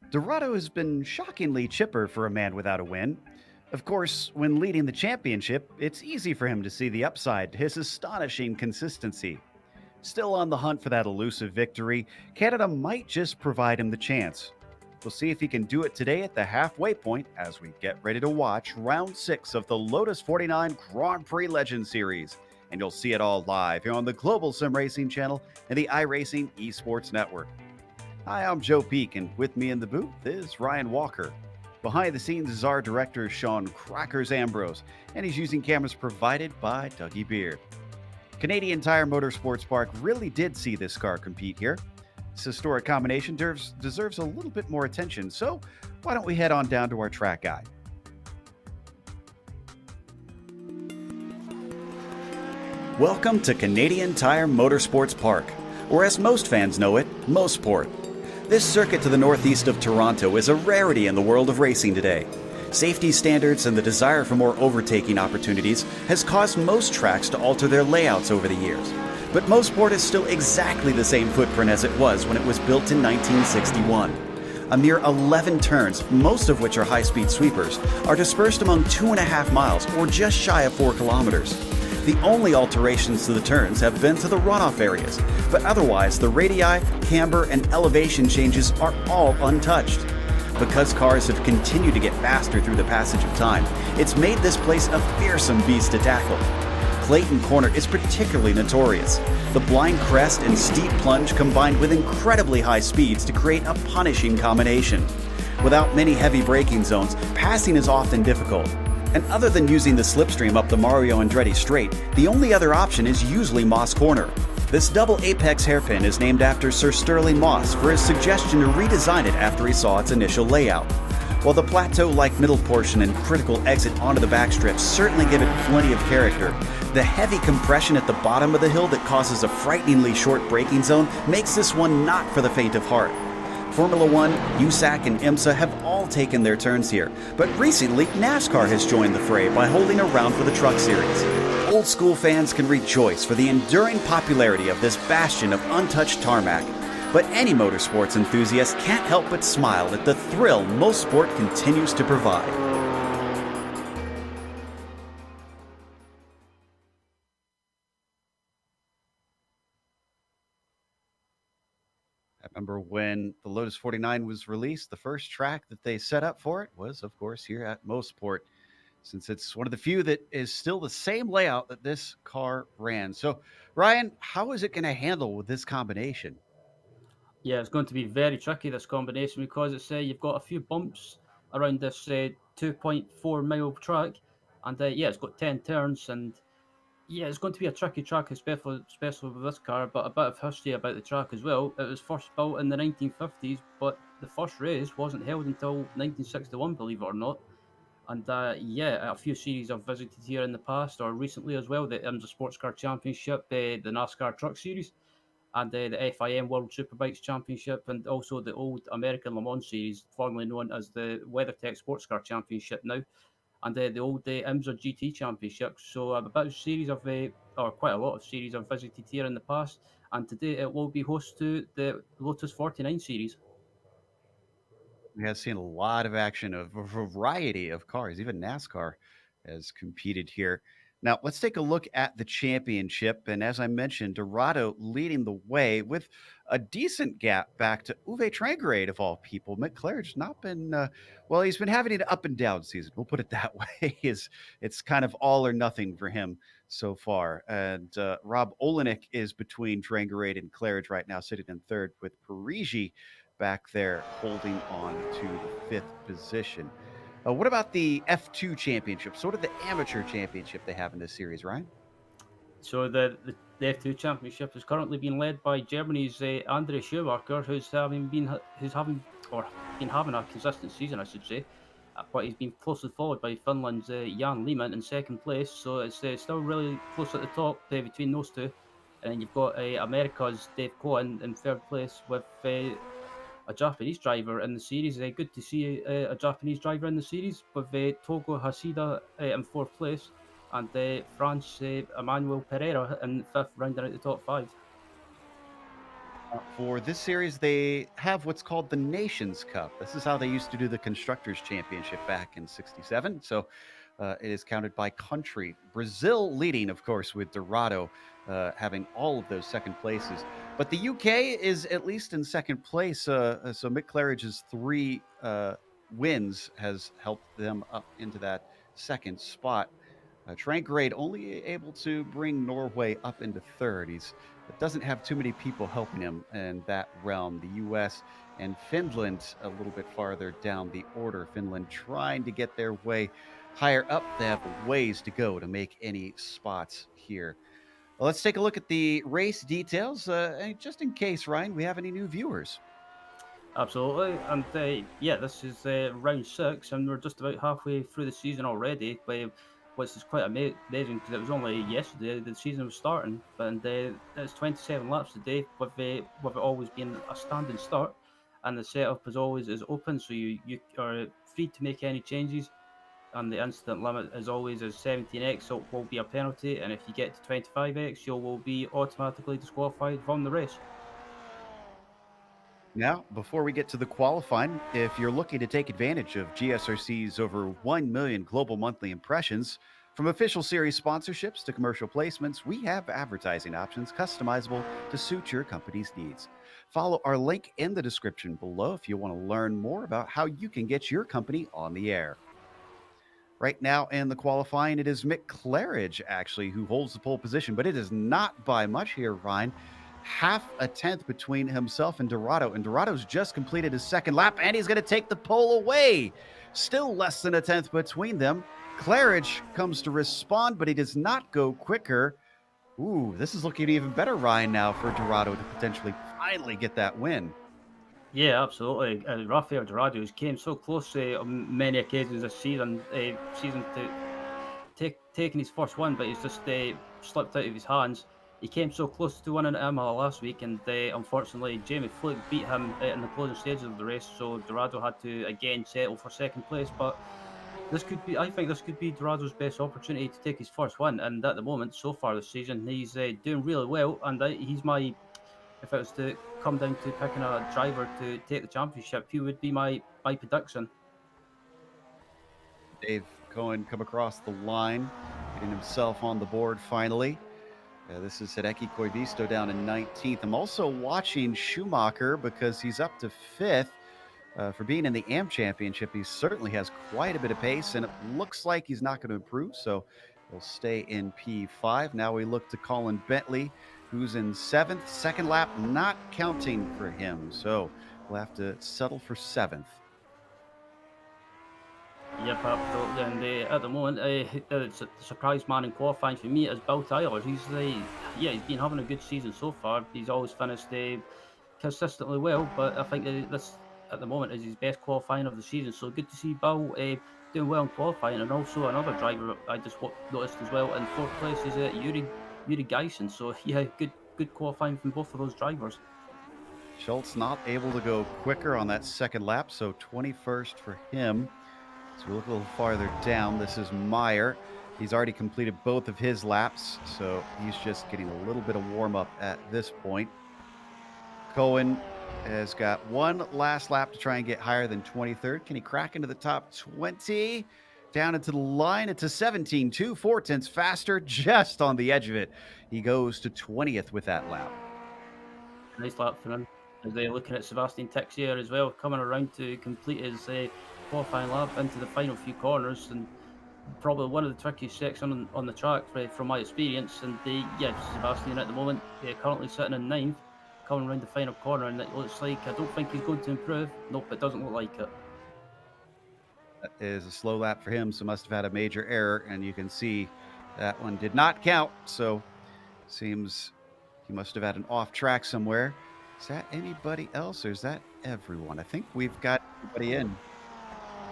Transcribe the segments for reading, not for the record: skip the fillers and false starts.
Dorado has been shockingly chipper for a man without a win. Of course, when leading the championship, it's easy for him to see the upside to his astonishing consistency. Still on the hunt for that elusive victory, Canada might just provide him the chance. We'll see if he can do it today at the halfway point as we get ready to watch round 6 of the Lotus 49 Grand Prix Legend Series. And you'll see it all live here on the Global Sim Racing channel and the iRacing Esports Network. Hi, I'm Joe Peak, and with me in the booth is Ryan Walker. Behind the scenes is our director, Sean Crackers Ambrose, and he's using cameras provided by Dougie Beard. Canadian Tire Motorsports Park really did see this car compete here. This historic combination deserves a little bit more attention, so why don't we head on down to our track guide? Welcome to Canadian Tire Motorsports Park, or as most fans know it, Mosport. This circuit to the northeast of Toronto is a rarity in the world of racing today. Safety standards and the desire for more overtaking opportunities has caused most tracks to alter their layouts over the years. But Mosport is still exactly the same footprint as it was when it was built in 1961. A mere 11 turns, most of which are high-speed sweepers, are dispersed among 2.5 miles or just shy of 4 kilometers. The only alterations to the turns have been to the runoff areas, but otherwise the radii, camber, and elevation changes are all untouched. Because cars have continued to get faster through the passage of time, it's made this place a fearsome beast to tackle. Clayton Corner is particularly notorious. The blind crest and steep plunge combined with incredibly high speeds to create a punishing combination. Without many heavy braking zones, passing is often difficult. And other than using the slipstream up the Mario Andretti Straight, the only other option is usually Moss Corner. This double apex hairpin is named after Sir Sterling Moss for his suggestion to redesign it after he saw its initial layout. While the plateau-like middle portion and critical exit onto the backstretch certainly give it plenty of character, the heavy compression at the bottom of the hill that causes a frighteningly short braking zone makes this one not for the faint of heart. Formula One, USAC, and IMSA have all taken their turns here, but recently NASCAR has joined the fray by holding a round for the Truck Series. Old school fans can rejoice for the enduring popularity of this bastion of untouched tarmac, but any motorsports enthusiast can't help but smile at the thrill most sport continues to provide. I remember when the Lotus 49 was released, the first track that they set up for it was, of course, here at Mosport, since it's one of the few that is still the same layout that this car ran. So, Ryan, how is it going to handle with this combination? Yeah, it's going to be very tricky this combination because it's you've got a few bumps around this 2.4 mile track, and yeah, it's got 10 turns, and yeah, it's going to be a tricky track, especially with this car. But a bit of history about the track as well. It was first built in the 1950s, but the first race wasn't held until 1961, believe it or not. And yeah, a few series I've visited here in the past or recently as well. The IMSA Sports Car Championship, the NASCAR Truck Series, and the FIM World Superbikes Championship, and also the old American Le Mans Series, formerly known as the WeatherTech Sports Car Championship now, and the old IMSA GT Championship. So a bit of series of, or quite a lot of series I've visited here in the past, and today it will be host to the Lotus 49 Series. We have seen a lot of action of a variety of cars. Even NASCAR has competed here. Now, let's take a look at the championship. And as I mentioned, Dorado leading the way with a decent gap back to Uwe Trangerade, of all people. McLaren's not been, well, he's been having an up and down season. We'll put it that way. It's kind of all or nothing for him so far. And Rob Olenek is between Trangerade and Claridge right now, sitting in third with Parigi back there holding on to the fifth position. What about the F2 championship? Sort of the amateur championship they have in this series, Ryan? So the F2 Championship is currently being led by Germany's Andre Schumacher, who's having or been having a consistent season, I should say. But he's been closely followed by Finland's Jan Lehmann in second place. So it's still really close at the top between those two. And then you've got America's Dave Cohen in third place with a Japanese driver in the series. Good to see a Japanese driver in the series with Togo Hashida in fourth place, and France Emmanuel Pereira in fifth, rounding out the top five. For this series, they have what's called the Nations Cup. This is how they used to do the Constructors' Championship back in '67. So it is counted by country. Brazil leading, of course, with Dorado having all of those second places. But the UK is at least in second place. So Mick Claridge's three wins has helped them up into that second spot. Trangrade only able to bring Norway up into third. He's doesn't have too many people helping him in that realm. The U.S. and Finland a little bit farther down the order. Finland trying to get their way higher up. They have ways to go to make any spots here. Well, let's take a look at the race details, and just in case, Ryan, we have any new viewers. Absolutely, and yeah, this is round 6, and we're just about halfway through the season already. Which is quite amazing because it was only yesterday the season was starting, and it's 27 laps a day with it always being a standing start, and the setup is always is open, so you are free to make any changes. And the incident limit is always is 17x, so it will be a penalty, and if you get to 25x, you will be automatically disqualified from the race. Now, before we get to the qualifying, if you're looking to take advantage of GSRC's over 1 million global monthly impressions, from official series sponsorships to commercial placements, we have advertising options customizable to suit your company's needs. Follow our link in the description below if you want to learn more about how you can get your company on the air. Right now in the qualifying, it is Mick Claridge actually who holds the pole position, but it is not by much here, Ryan. Half a tenth between himself and Dorado, and Dorado's just completed his second lap, and he's going to take the pole away. Still less than a tenth between them. Claridge comes to respond, but he does not go quicker. Ooh, this is looking even better, Ryan, now for Dorado to potentially finally get that win. Yeah, absolutely. Rafael Dorados came so close on many occasions this season to taking his first one, but he's just slipped out of his hands. He came so close to winning at Imola last week, and unfortunately, Jamie Philippe beat him in the closing stages of the race, so Dorado had to again settle for second place. But I think this could be Dorado's best opportunity to take his first win, and at the moment, so far this season, he's doing really well, and he's my if it was to come down to picking a driver to take the championship, he would be my prediction. Dave Cohen come across the line, getting himself on the board finally. This is Hideki Koivisto down in 19th. I'm also watching Schumacher because he's up to 5th. For being in the AM Championship, he certainly has quite a bit of pace, and it looks like he's not going to improve, so he'll stay in P5. Now we look to Colin Bentley, who's in 7th. Second lap not counting for him, so we'll have to settle for 7th. Yep, absolutely. And at the moment, the surprise man in qualifying for me is Bill Tyler. He's been having a good season so far. He's always finished consistently well, but I think this at the moment is his best qualifying of the season. So good to see Bill doing well in qualifying, and also another driver I just noticed as well in fourth place is Yuri Geisen. So yeah, good qualifying from both of those drivers. Schultz not able to go quicker on that second lap, so 21st for him. So we look a little farther down. This is Meyer. He's already completed both of his laps, so he's just getting a little bit of warm up at this point. Cohen has got one last lap to try and get higher than 23rd. Can he crack into the top 20? Down into the line. It's a 17, 2/4 tenths faster, just on the edge of it. He goes to 20th with that lap. Nice lap for him. As they're looking at Sebastian Texier as well, coming around to complete his qualifying lap into the final few corners, and probably one of the trickiest sections on the track from my experience. And Sebastian at the moment currently sitting in ninth, coming around the final corner, and it looks like I don't think he's going to improve. Nope, it doesn't look like it. That is a slow lap for him, so must have had a major error, and you can see that one did not count. So seems he must have had an off track somewhere. Is that anybody else, or is that everyone? I think we've got everybody in.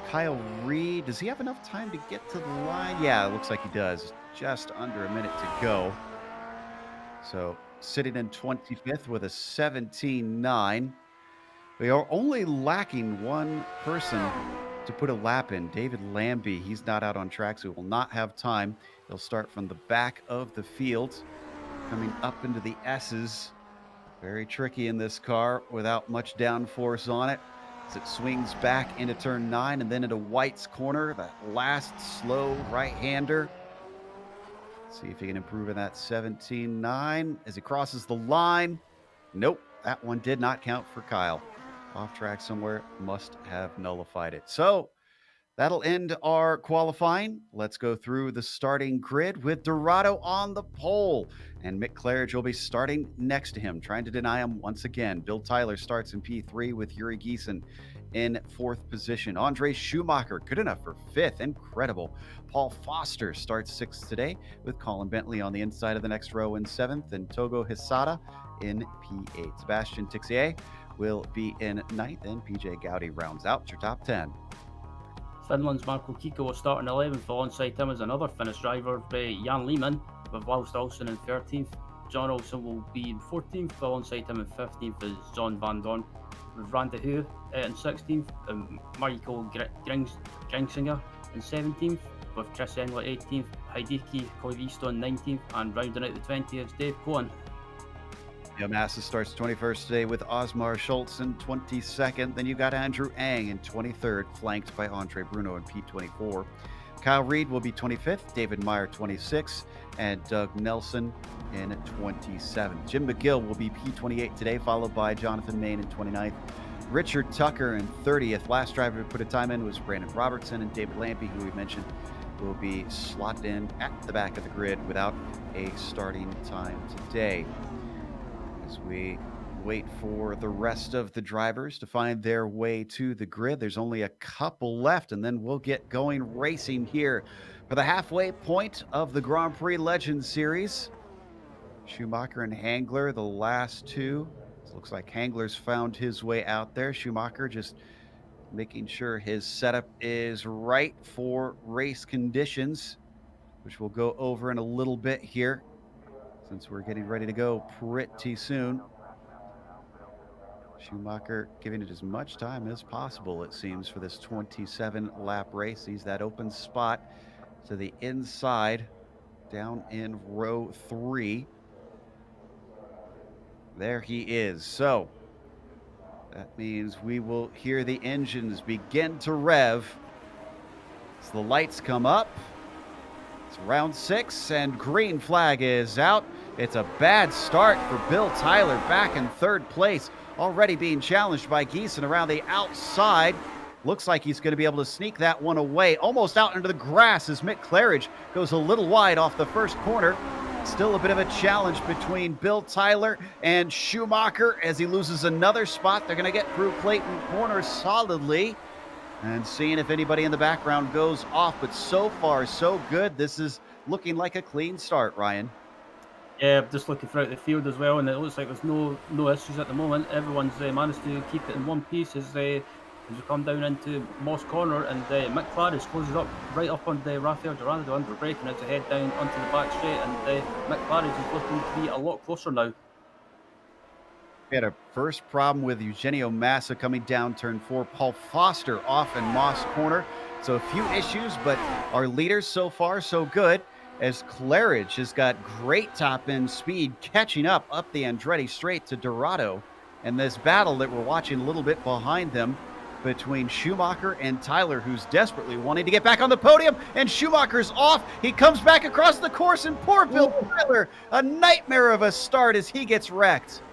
Kyle Reed, does he have enough time to get to the line? Yeah, it looks like he does. Just under a minute to go. So sitting in 25th with a 17.9. We are only lacking one person to put a lap in. David Lambie, he's not out on track, so he will not have time. He'll start from the back of the field, coming up into the S's. Very tricky in this car without much downforce on it, as it swings back into turn 9 and then into White's corner, that last slow right-hander. See if he can improve in that 17.9 as he crosses the line. Nope, that one did not count for Kyle. Off track somewhere, must have nullified it. So that'll end our qualifying. Let's go through the starting grid with Dorado on the pole. And Mick Claridge will be starting next to him, trying to deny him once again. Bill Tyler starts in P3 with Yuri Giesen in 4th position. Andre Schumacher, good enough for 5th. Incredible. Paul Foster starts 6th today with Colin Bentley on the inside of the next row in 7th and Togo Hisada in P8. Sebastian Tixier will be in 9th and PJ Gowdy rounds out your top 10. Finland's Marco Kikko will start in 11th. Alongside him is another Finnish driver, Jan Lehmann, with Wout Olsen in 13th. John Olsen will be in 14th. Alongside him in 15th is John Van Dorn, with Randy Hu in 16th. Mariko Gringsinger in 17th, with Chris Engler 18th. Heideki Koivisto in 19th. And rounding out the 20th is Dave Cohen. Massa starts 21st today with Osmar Schultz in 22nd. Then you got Andrew Ang in 23rd, flanked by Andre Bruno in P24. Kyle Reed will be 25th, David Meyer 26th, and Doug Nelson in 27th. Jim McGill will be P28 today, followed by Jonathan Main in 29th. Richard Tucker in 30th. Last driver to put a time in was Brandon Robertson, and David Lampy, who we mentioned, will be slotted in at the back of the grid without a starting time today. As we wait for the rest of the drivers to find their way to the grid, there's only a couple left, and then we'll get going racing here for the halfway point of the Grand Prix Legends Series. Schumacher and Hangler, the last two. It looks like Hangler's found his way out there. Schumacher just making sure his setup is right for race conditions, which we'll go over in a little bit here, since we're getting ready to go pretty soon. Schumacher giving it as much time as possible, it seems, for this 27-lap race. Sees that open spot to the inside, down in row 3. There he is. So that means we will hear the engines begin to rev as the lights come up. It's round 6 and green flag is out. It's a bad start for Bill Tyler, back in 3rd place, already being challenged by Giesen around the outside. Looks like he's going to be able to sneak that one away, almost out into the grass as Mick Claridge goes a little wide off the first corner. Still a bit of a challenge between Bill Tyler and Schumacher as he loses another spot. They're going to get through Clayton Corner solidly and seeing if anybody in the background goes off, but so far so good. This is looking like a clean start, Ryan. Yeah, just looking throughout the field as well, and it looks like there's no issues at the moment. Everyone's managed to keep it in one piece as we come down into Moss Corner, and Mick Claridge closes up right up on the Rafael Durando under braking as they head down onto the back straight, and Mick Claridge is looking to be a lot closer now. We had a first problem with Eugenio Massa coming down turn 4. Paul Foster off in Moss Corner. So a few issues, but our leaders so far so good, as Claridge has got great top-end speed catching up the Andretti straight to Dorado. And this battle that we're watching a little bit behind them between Schumacher and Tyler, who's desperately wanting to get back on the podium, and Schumacher's off. He comes back across the course, and poor Bill Tyler, a nightmare of a start as he gets wrecked.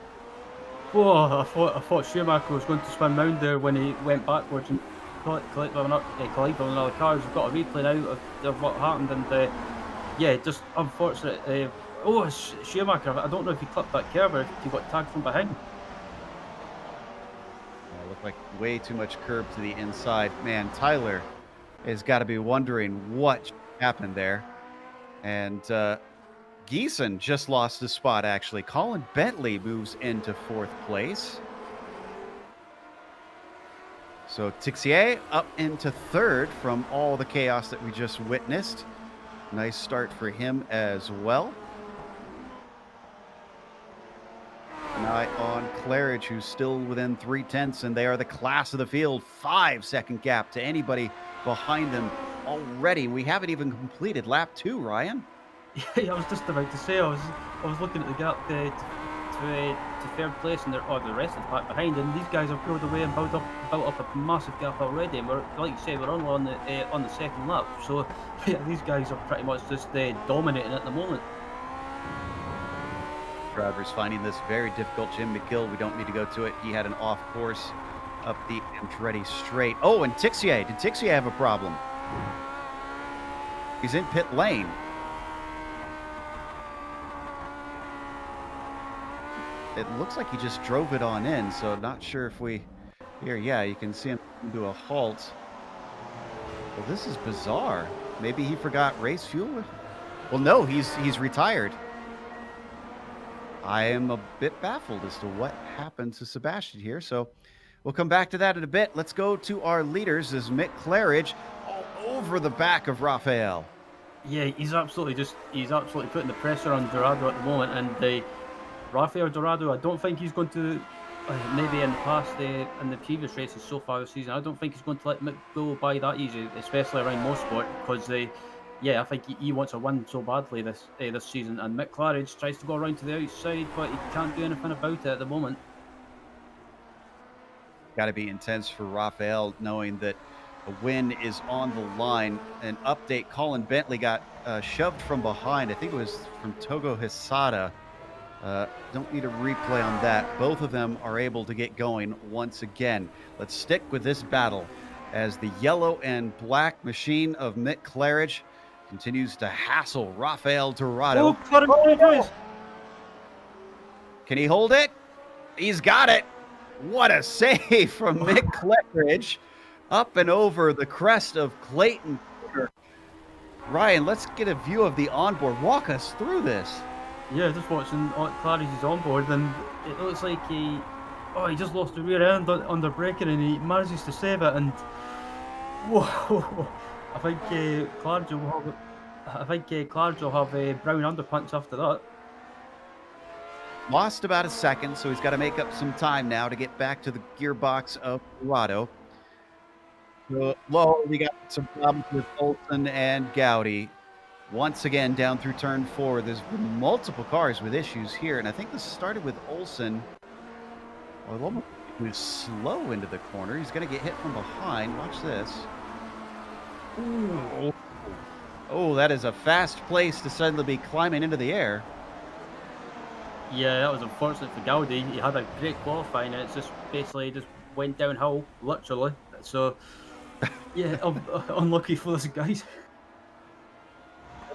Whoa, I thought Schumacher was going to spin round there when he went backwards and collided with another car. We've got a replay now of what happened, and yeah, just unfortunate. Schumacher, I don't know if he clipped that curve or if he got tagged from behind. It looked like way too much curb to the inside. Man, Tyler has got to be wondering what happened there. And Giesen just lost his spot, actually. Colin Bentley moves into 4th place. So Tixier up into 3rd from all the chaos that we just witnessed. Nice start for him as well. An eye on Claridge, who's still within 3/10, and they are the class of the field. 5-second gap to anybody behind them already. We haven't even completed lap 2, Ryan. Yeah, I was just about to say, I was looking at the gap to third place, and or the rest of the pack behind, and these guys have pulled away and built up a massive gap already. And we're, like you say, we're only on the second lap. So yeah, these guys are pretty much just dominating at the moment. Drivers finding this very difficult. Jim McGill, we don't need to go to it. He had an off course up the Andretti straight. Oh, and Tixier. Did Tixier have a problem? He's in pit lane. It looks like he just drove it on in, so not sure if we... Here, yeah, you can see him do a halt. Well, this is bizarre. Maybe he forgot race fuel? Well, no, he's retired. I am a bit baffled as to what happened to Sebastian here, so we'll come back to that in a bit. Let's go to our leaders as Mick Claridge all over the back of Raphael. Yeah, he's absolutely putting the pressure on Dorado at the moment, and Rafael Dorado, I don't think he's going to, maybe in the past, in the previous races so far this season, I don't think he's going to let Mick go by that easy, especially around Motorsport, because yeah, I think he wants a win so badly this season, and Mick Claridge tries to go around to the outside, but he can't do anything about it at the moment. Got to be intense for Raphael, knowing that a win is on the line. An update, Colin Bentley got shoved from behind. I think it was from Togo Hisada. Don't need a replay on that. Both of them are able to get going once again. Let's stick with this battle as the yellow and black machine of Mick Claridge continues to hassle Raphael Dorado. Oh, can he hold it? He's got it. What a save from Mick Claridge. Up and over the crest of Clayton. Ryan, let's get a view of the onboard. Walk us through this. Yeah, just watching Claridge's onboard, and it looks like he just lost the rear end under braking, and he manages to save it. And whoa, I think Claridge will have brown underpants after that. Lost about a second, so he's got to make up some time now to get back to the gearbox of Dorado. Low, we got some problems with Olsen and Gowdy. Once again, down through turn 4, there's been multiple cars with issues here, and I think this started with Olsen. Well, he was slow into the corner. He's going to get hit from behind. Watch this. Ooh. Oh, that is a fast place to suddenly be climbing into the air. Yeah, that was unfortunate for Gowdy. He had a great qualifying, and it's just basically just went downhill, literally. So, yeah, unlucky for those guys.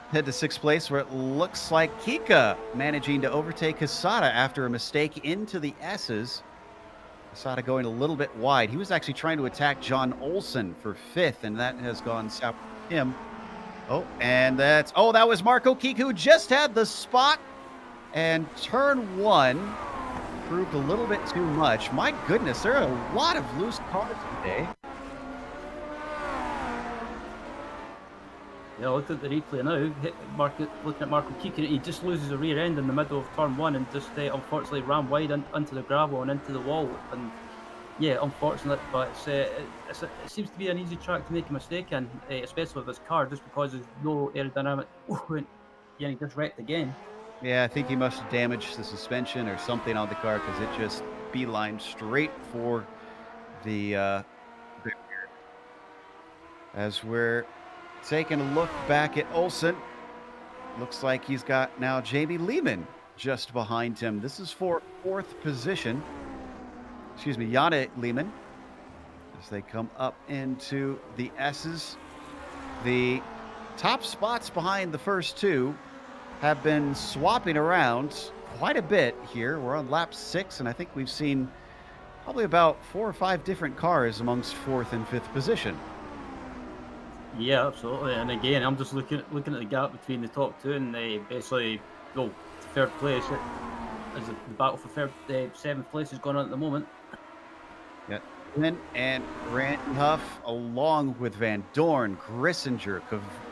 Head to 6th place, where it looks like Kika managing to overtake Hisada after a mistake into the S's. Hisada going a little bit wide. He was actually trying to attack John Olsen for 5th, and that has gone south for him. Oh, and that was Marco Kika, who just had the spot. And turn 1 proved a little bit too much. My goodness, there are a lot of loose cars today. Yeah, look at the replay now. Looking at Marco Kika, he just loses the rear end in the middle of turn 1 and just unfortunately ran wide into the gravel and into the wall. And yeah, unfortunate, but it seems to be an easy track to make a mistake in, especially with this car, just because there's no aerodynamic. Yeah, he just wrecked again. Yeah, I think he must have damaged the suspension or something on the car, because it just beelined straight for the as we're taking a look back at Olsen. Looks like he's got now Jamie Lehman just behind him. This is for 4th position. Excuse me, Janne Lehman, as they come up into the S's. The top spots behind the first 2 have been swapping around quite a bit here. We're on lap 6, and I think we've seen probably about 4 or 5 different cars amongst 4th and 5th position. Yeah, absolutely. And again, I'm just looking at the gap between the top 2, and they basically go to 3rd place. As the battle for 7th place is going on at the moment. Yeah. And Randy Huff, along with Van Dorn, Grissinger,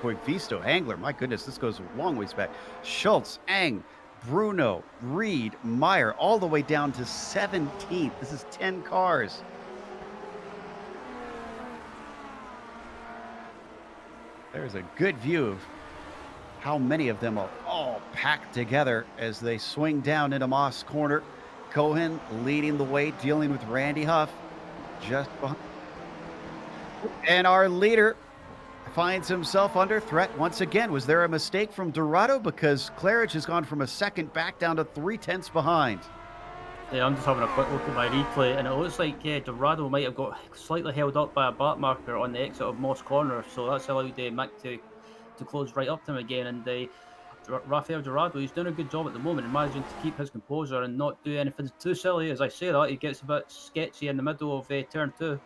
Coivisto, Angler. My goodness, this goes a long ways back. Schultz, Ang, Bruno, Reed, Meyer, all the way down to 17th. This is 10 cars. There's a good view of how many of them are all packed together as they swing down into Moss Corner. Cohen leading the way, dealing with Randy Huff just behind. And our leader finds himself under threat once again. Was there a mistake from Dorado? Because Claridge has gone from a second back down to 3/10 behind. Yeah, I'm just having a quick look at my replay, and it looks like Dorado might have got slightly held up by a back marker on the exit of Moss Corner, so that's allowed Mick to close right up to him again. And Rafael Dorado, he's doing a good job at the moment and managing to keep his composure and not do anything too silly. As I say that, he gets a bit sketchy in the middle of turn 2.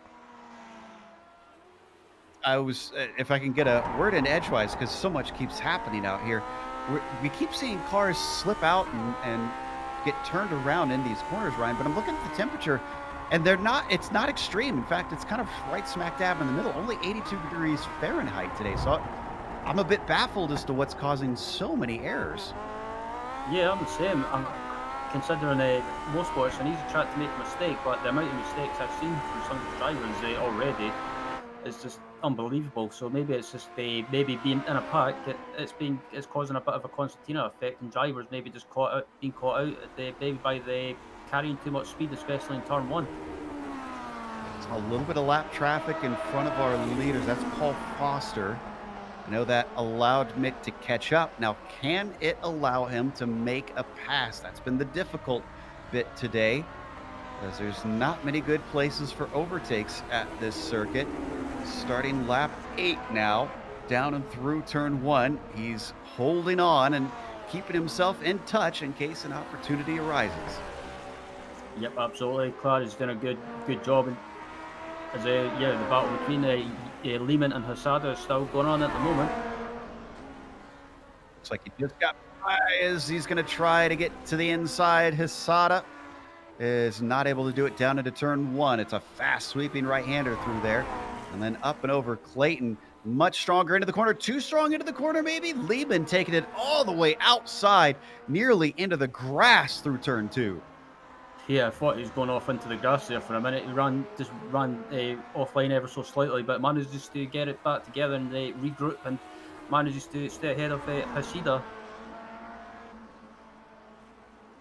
I was, if I can get a word in edgewise, because so much keeps happening out here. We keep seeing cars slip out and get turned around in these corners, Ryan. But I'm looking at the temperature, and it's not extreme. In fact, it's kind of right smack dab in the middle. Only 82 degrees Fahrenheit today. So I'm a bit baffled as to what's causing so many errors. Yeah, I'm the same. I'm considering Motorsports an easy track to make a mistake, but the amount of mistakes I've seen from some of the drivers already is just unbelievable. So maybe it's just maybe being in a pack, it's causing a bit of a concertina effect, and drivers maybe just being caught out maybe by the carrying too much speed, especially in turn 1. A little bit of lap traffic in front of our leaders. That's Paul Foster. I know that allowed Mick to catch up. Now, can it allow him to make a pass? That's been the difficult bit today, as there's not many good places for overtakes at this circuit. Starting lap 8 now, down and through turn 1. He's holding on and keeping himself in touch in case an opportunity arises. Yep, absolutely. Claridge's done a good job. And as the battle between Lehman and Hosada is still going on at the moment. Looks like he just got by as he's going to try to get to the inside. Hosada is not able to do it down into turn 1. It's a fast sweeping right-hander through there. And then up and over Clayton. Much stronger into the corner. Too strong into the corner, maybe. Lehman taking it all the way outside, nearly into the grass through turn 2. Yeah, I thought he was going off into the grass there for a minute. He ran offline ever so slightly, but manages to get it back together and regroup and manages to stay ahead of Hashida.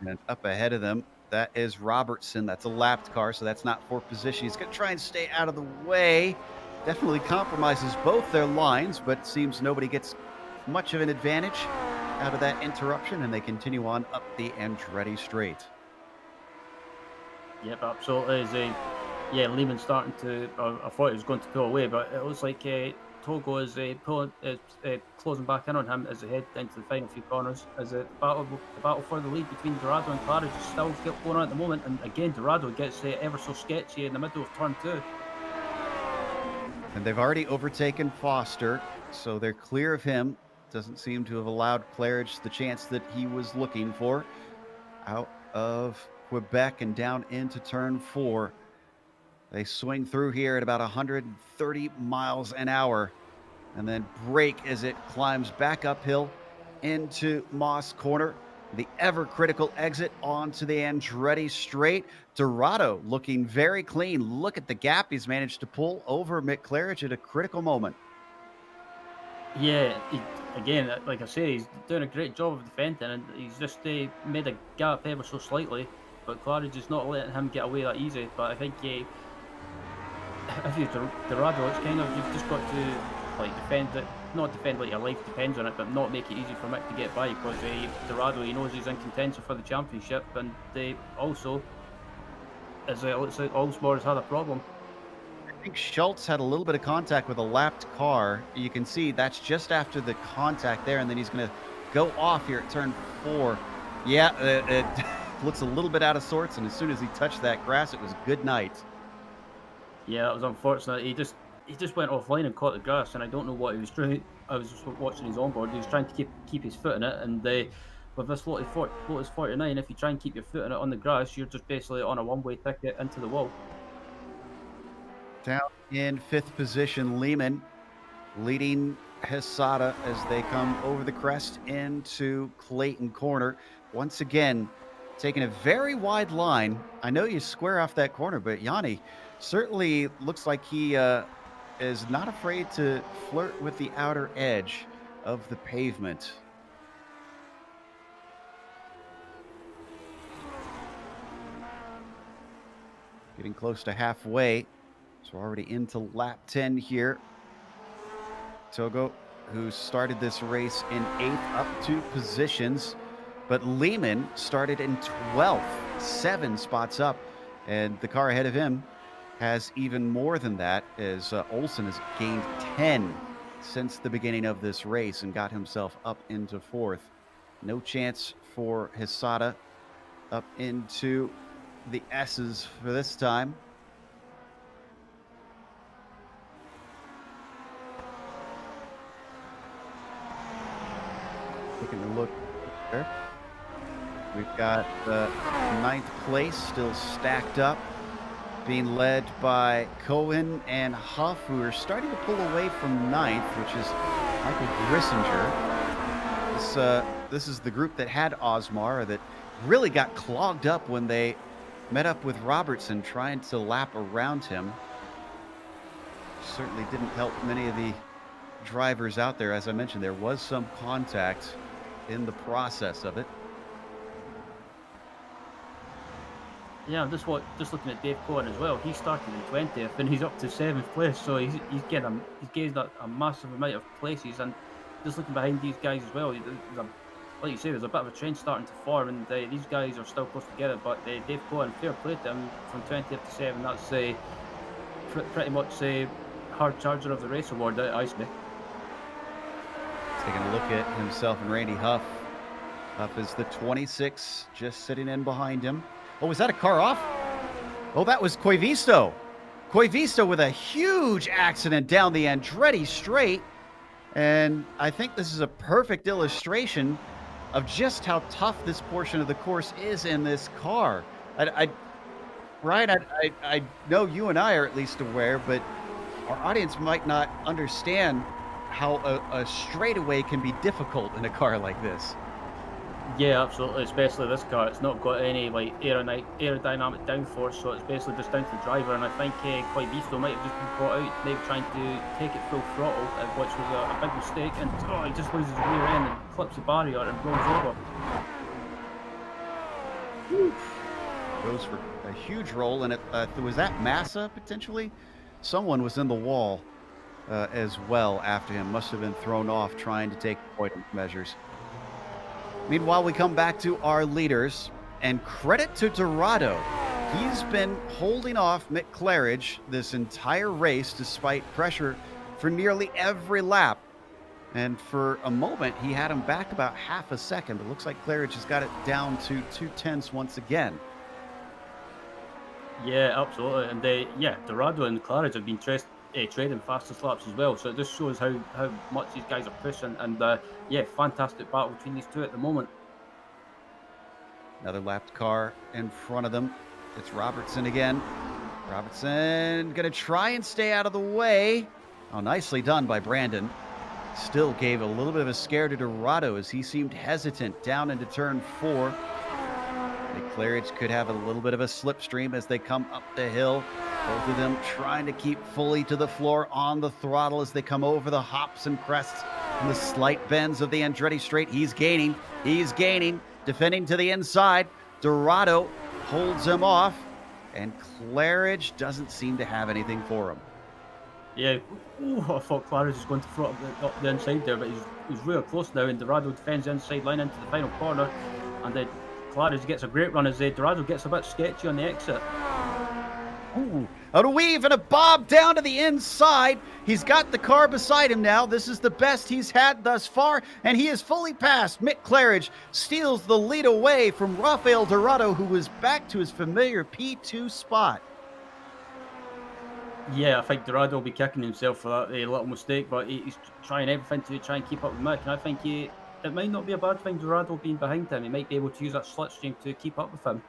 And up ahead of them, that is Robertson. That's a lapped car, so that's not for position. He's going to try and stay out of the way. Definitely compromises both their lines, but seems nobody gets much of an advantage out of that interruption, and they continue on up the Andretti straight. Yep, absolutely. Lehman starting to. I thought he was going to pull away, but it looks like Togo is closing back in on him as they head into the final few corners. As the battle for the lead between Dorado and Claridge is still going on at the moment, and again Dorado gets ever so sketchy in the middle of turn 2. And they've already overtaken Foster, so they're clear of him. Doesn't seem to have allowed Claridge the chance that he was looking for. Out of Quebec and down into turn 4. They swing through here at about 130 miles an hour and then brake as it climbs back uphill into Moss Corner. The ever critical exit onto the Andretti straight. Dorado looking very clean. Look at the gap he's managed to pull over Mick Claridge at a critical moment. Yeah, again, like I say, he's doing a great job of defending, and he's just made a gap ever so slightly. But Claridge is not letting him get away that easy. But I think if you're Dorado, it's kind of, you've just got to defend it, not defend like your life depends on it, but not make it easy for Mick to get by, because Dorado, he knows he's in contention for the championship, and also, as it looks like Allsmore has had a problem. I think Schultz had a little bit of contact with a lapped car. You can see that's just after the contact there, and then he's going to go off here at turn 4. Yeah, it looks a little bit out of sorts, and as soon as he touched that grass, it was good night. Yeah, that was unfortunate. He just went offline and caught the grass, and I don't know what he was doing. I was just watching his onboard. He was trying to keep his foot in it, and with this Lotus 49, if you try and keep your foot in it on the grass, you're just basically on a one-way ticket into the wall. Down in 5th position, Lehman leading Hosada as they come over the crest into Clayton Corner. Once again, taking a very wide line. I know you square off that corner, but Yanni certainly looks like he is not afraid to flirt with the outer edge of the pavement. getting close to halfway. So we're already into lap 10 here. Togo, who started this race in 8th, up 2 positions. But Lehman started in 12th, 7 spots up. And the car ahead of him has even more than that, as Olsen has gained 10 since the beginning of this race and got himself up into 4th. No chance for Hisada up into the S's for this time. Taking a look there. We've got 9th place still stacked up, being led by Cohen and Huff, who are starting to pull away from 9th, which is Michael Grissinger. This is the group that had Osmar that really got clogged up when they met up with Robertson trying to lap around him. Certainly didn't help many of the drivers out there. As I mentioned, there was some contact in the process of it. Yeah, I'm just looking at Dave Cohen as well. He started in 20th and he's up to 7th place, so he's gained a massive amount of places. And just looking behind these guys as well, like you say, there's a bit of a trend starting to form, and these guys are still close together. But Dave Cohen, fair play to him, from 20th to 7th. That's pretty much a hard charger of the race award at Iceman. Taking a look at himself and Randy Huff. Huff is the 26, just sitting in behind him. Oh, was that a car off? Oh, that was Koivisto. Koivisto with a huge accident down the Andretti straight. And I think this is a perfect illustration of just how tough this portion of the course is in this car. Ryan, I know you and I are at least aware, but our audience might not understand how a straightaway can be difficult in a car like this. Yeah, absolutely. Especially this car, it's not got any like aerodynamic downforce, so it's basically just down to the driver. And I think Koivisto might have just been caught out, maybe trying to take it full throttle, which was a big mistake. And he just loses his rear end and clips the barrier and rolls over. Goes for a huge roll, and was that Massa potentially? Someone was in the wall as well after him. Must have been thrown off trying to take avoidance measures. Meanwhile, we come back to our leaders, and credit to Dorado. He's been holding off Mick Claridge this entire race despite pressure for nearly every lap. And for a moment, he had him back about half a second, but looks like Claridge has got it down to 2/10 once again. Yeah, absolutely. And Dorado and Claridge have been trading fastest laps as well, so it just shows how much these guys are pushing. And fantastic battle between these two at the moment. Another lapped car in front of them. It's Robertson again. Robertson gonna try and stay out of the way. Oh, nicely done by Brandon. Still gave a little bit of a scare to Dorado as he seemed hesitant down into turn 4. Claridge could have a little bit of a slipstream as they come up the hill. Both of them trying to keep fully to the floor on the throttle as they come over the hops and crests and the slight bends of the Andretti straight. He's gaining, defending to the inside. Dorado holds him off, and Claridge doesn't seem to have anything for him. Yeah, I thought Claridge was going to throw up the inside there, but he's real close now, and Dorado defends the inside line into the final corner, and then Claridge gets a great run as Dorado gets a bit sketchy on the exit. Ooh, a weave and a bob down to the inside. He's got the car beside him now. This is the best he's had thus far, and he is fully passed. Mick Claridge steals the lead away from Rafael Dorado, who was back to his familiar P2 spot. Yeah, I think Dorado will be kicking himself for that little mistake, but he's trying everything to try and keep up with Mick, and I think it might not be a bad thing, Dorado being behind him. He might be able to use that slipstream to keep up with him.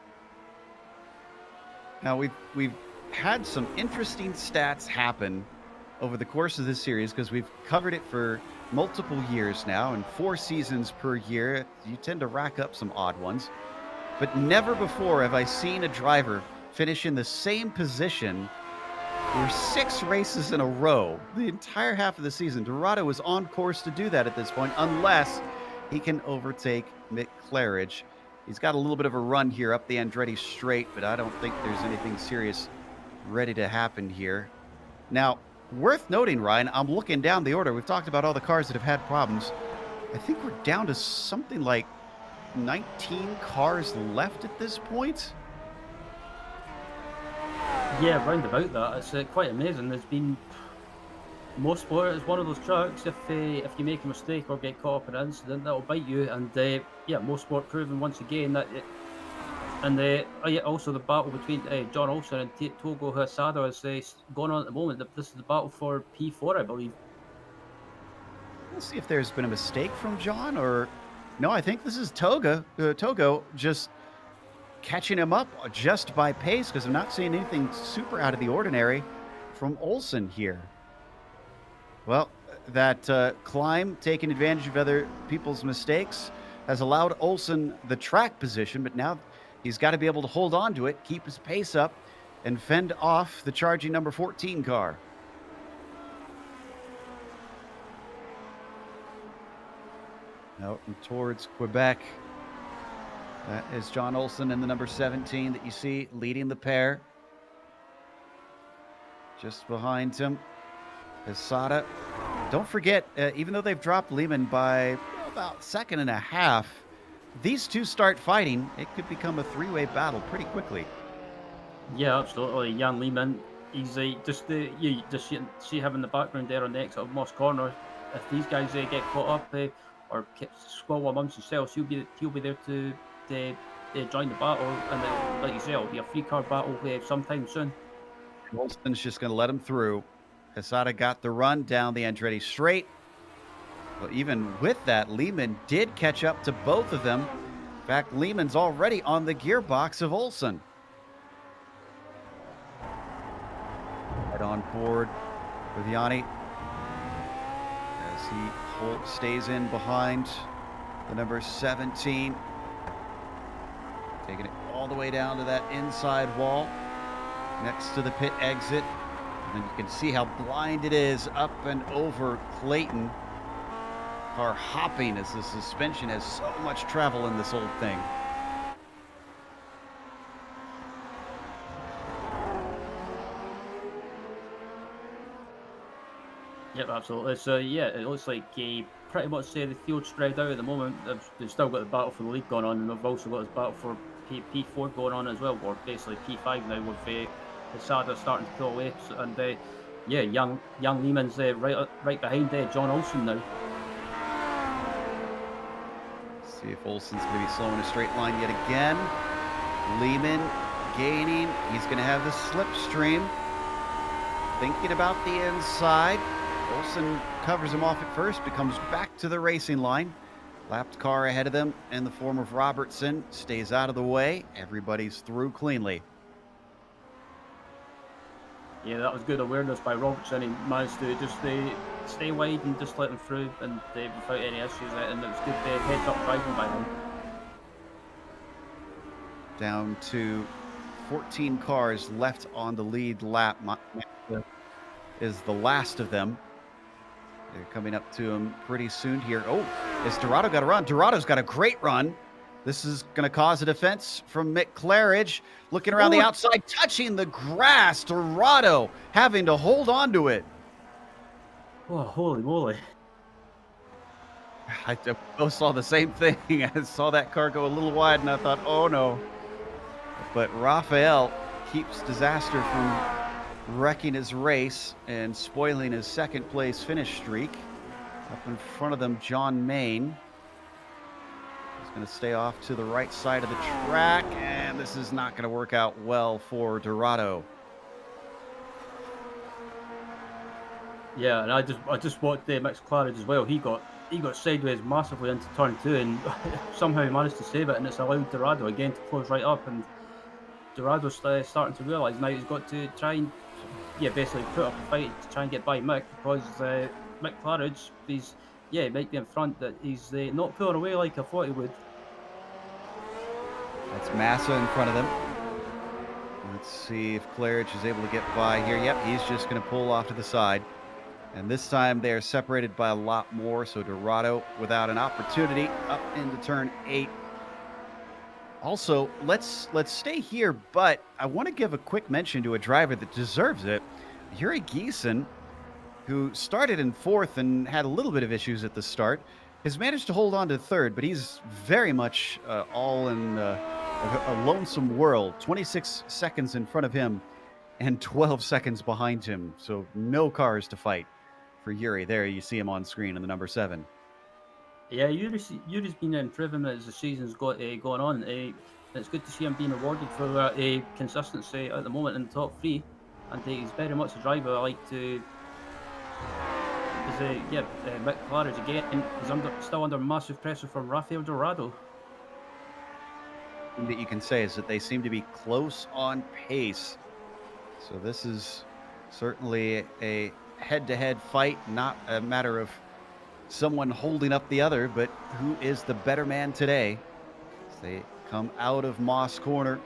Now, we've had some interesting stats happen over the course of this series because we've covered it for multiple years now, and 4 seasons per year. You tend to rack up some odd ones. But never before have I seen a driver finish in the same position for 6 races in a row. The entire half of the season, Dorado is on course to do that at this point, unless he can overtake Mick Claridge. He's got a little bit of a run here up the Andretti straight, but I don't think there's anything serious ready to happen here. Now, worth noting, Ryan, I'm looking down the order. We've talked about all the cars that have had problems. I think we're down to something like 19 cars left at this point. Yeah, round about that. It's quite amazing. There's been Motorsport is one of those tracks. If you make a mistake or get caught up in an incident, that'll bite you. And yeah, Motorsport proving once again that. Yeah, also the battle between John Olsen and Togo Hasada is going on at the moment. This is the battle for P4, I believe. Let's see if there's been a mistake from John or no. I think this is Togo just catching him up just by pace because I'm not seeing anything super out of the ordinary from Olsen here. Well, that climb, taking advantage of other people's mistakes, has allowed Olsen the track position, but now he's got to be able to hold on to it, keep his pace up, and fend off the charging number 14 car. Out and towards Quebec. That is John Olsen in the number 17 that you see leading the pair. Just behind him, Hasada. Don't forget, even though they've dropped Lehman by about a second and a half, these two start fighting, it could become a three-way battle pretty quickly. Yeah, absolutely. Jan Lehman, he's you just see him in the background there on the exit of Moss Corner. If these guys get caught up or squabble amongst themselves, he'll be there to join the battle, and like you say, it'll be a three-car battle sometime soon. Olsen's just going to let him through. Hasada got the run down the Andretti straight. Well, even with that, Lehman did catch up to both of them. In fact, Lehman's already on the gearbox of Olsen. Right on board with Yanni as he stays in behind the number 17. Taking it all the way down to that inside wall next to the pit exit. And you can see how blind it is up and over Clayton. Car hopping as the suspension has so much travel in this old thing. Yep, absolutely. So yeah, it looks like pretty much the field spread out at the moment. They've still got the battle for the lead going on, and they've also got this battle for P4 going on as well, or basically P5 now with Hasada starting to pull away. And yeah, young Lehman's right behind John Olsen now. See if Olsen's going to be slow in a straight line yet again. Lehman gaining. He's going to have the slipstream. Thinking about the inside. Olsen covers him off at first, but comes back to the racing line. Lapped car ahead of them in the form of Robertson. Stays out of the way. Everybody's through cleanly. Yeah, that was good awareness by Robertson. He managed to just stay wide and just let him through, and without any issues. And it was good heads-up driving by him. Down to 14 cars left on the lead lap. Is the last of them. They're coming up to him pretty soon here. Oh, has Dorado got a run? Dorado's got a great run. This is going to cause a defense from Mick Claridge. Looking around the outside, touching the grass. Dorado having to hold on to it. Oh, holy moly. I both saw the same thing. I saw that car go a little wide, and I thought, oh, no. But Rafael keeps disaster from wrecking his race and spoiling his second-place finish streak. Up in front of them, John Main. Going to stay off to the right side of the track, and this is not going to work out well for Dorado. Yeah, and I just watched Max Claridge as well. He got sideways massively into turn 2, and somehow he managed to save it, and it's allowed Dorado again to close right up. And Dorado's starting to realise now he's got to try and basically put up a fight to try and get by Mick, because Mick Claridge, he might be in front, that he's not pulling away like I thought he would. That's Massa in front of them. Let's see if Claridge is able to get by here. Yep, he's just going to pull off to the side. And this time they're separated by a lot more, so Dorado without an opportunity up into turn 8. Also, let's stay here, but I want to give a quick mention to a driver that deserves it. Yuri Giesen, who started in 4th and had a little bit of issues at the start, has managed to hold on to 3rd, but he's very much all in a lonesome world. 26 seconds in front of him and 12 seconds behind him, so no cars to fight for Yuri. There you see him on screen in the number 7. Yeah, Yuri's been improving as the season's going on. It's good to see him being rewarded for consistency at the moment in the top 3, and he's very much a driver I like to. Mick Claridge again. He's still under massive pressure from Rafael Dorado. That you can say is that they seem to be close on pace. So this is certainly a head-to-head fight, not a matter of someone holding up the other, but who is the better man today as they come out of Moss Corner.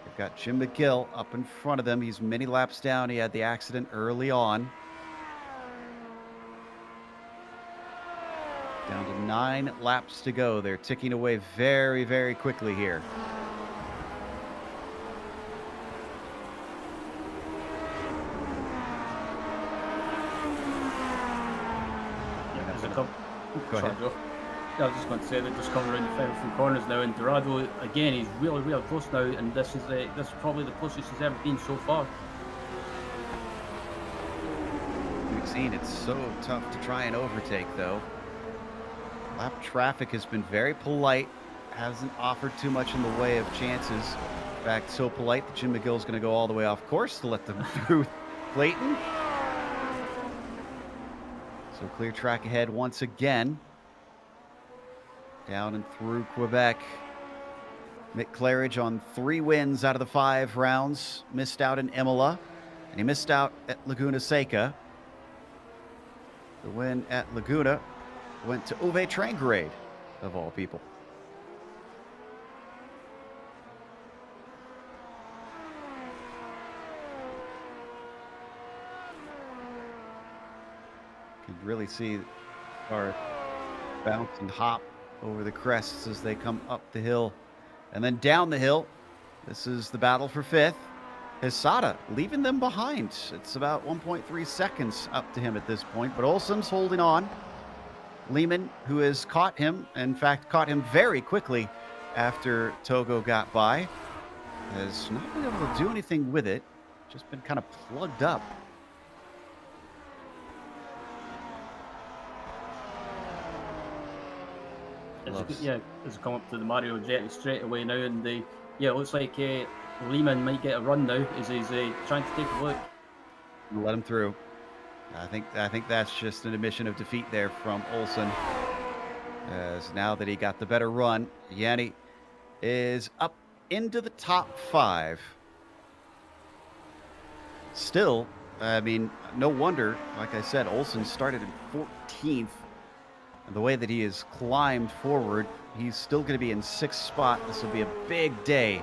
They've got Jim McGill up in front of them. He's many laps down. He had the accident early on. Down to 9 laps to go. They're ticking away very, very quickly here. Go ahead. I was just going to say they're just coming around the final few corners now, and Dorado again, he's really, really close now, and this is probably the closest he's ever been so far. We've seen it's so tough to try and overtake, though. Lap traffic has been very polite, hasn't offered too much in the way of chances. In fact, so polite that Jim McGill's going to go all the way off course to let them through Clayton. So clear track ahead once again. Down and through Quebec. Mick Claridge on 3 wins out of the 5 rounds. Missed out in Imola, and he missed out at Laguna Seca. The win at Laguna went to Uwe Trangrade, of all people. You can really see the car bounce and hop over the crests as they come up the hill and then down the hill. This is the battle for 5th. Hisada leaving them behind. It's about 1.3 seconds up to him at this point, but Olsen's holding on. Lehman, who has caught him, in fact, caught him very quickly after Togo got by, has not been able to do anything with it, just been kind of plugged up. It's come up to the Mario Jetty straight away now, and it looks like Lehman might get a run now as he's trying to take a look. Let him through. I think that's just an admission of defeat there from Olsen. As now that he got the better run, Yanni is up into the top 5. Still, I mean, no wonder, like I said, Olsen started in 14th. And the way that he has climbed forward, he's still going to be in 6th spot. This will be a big day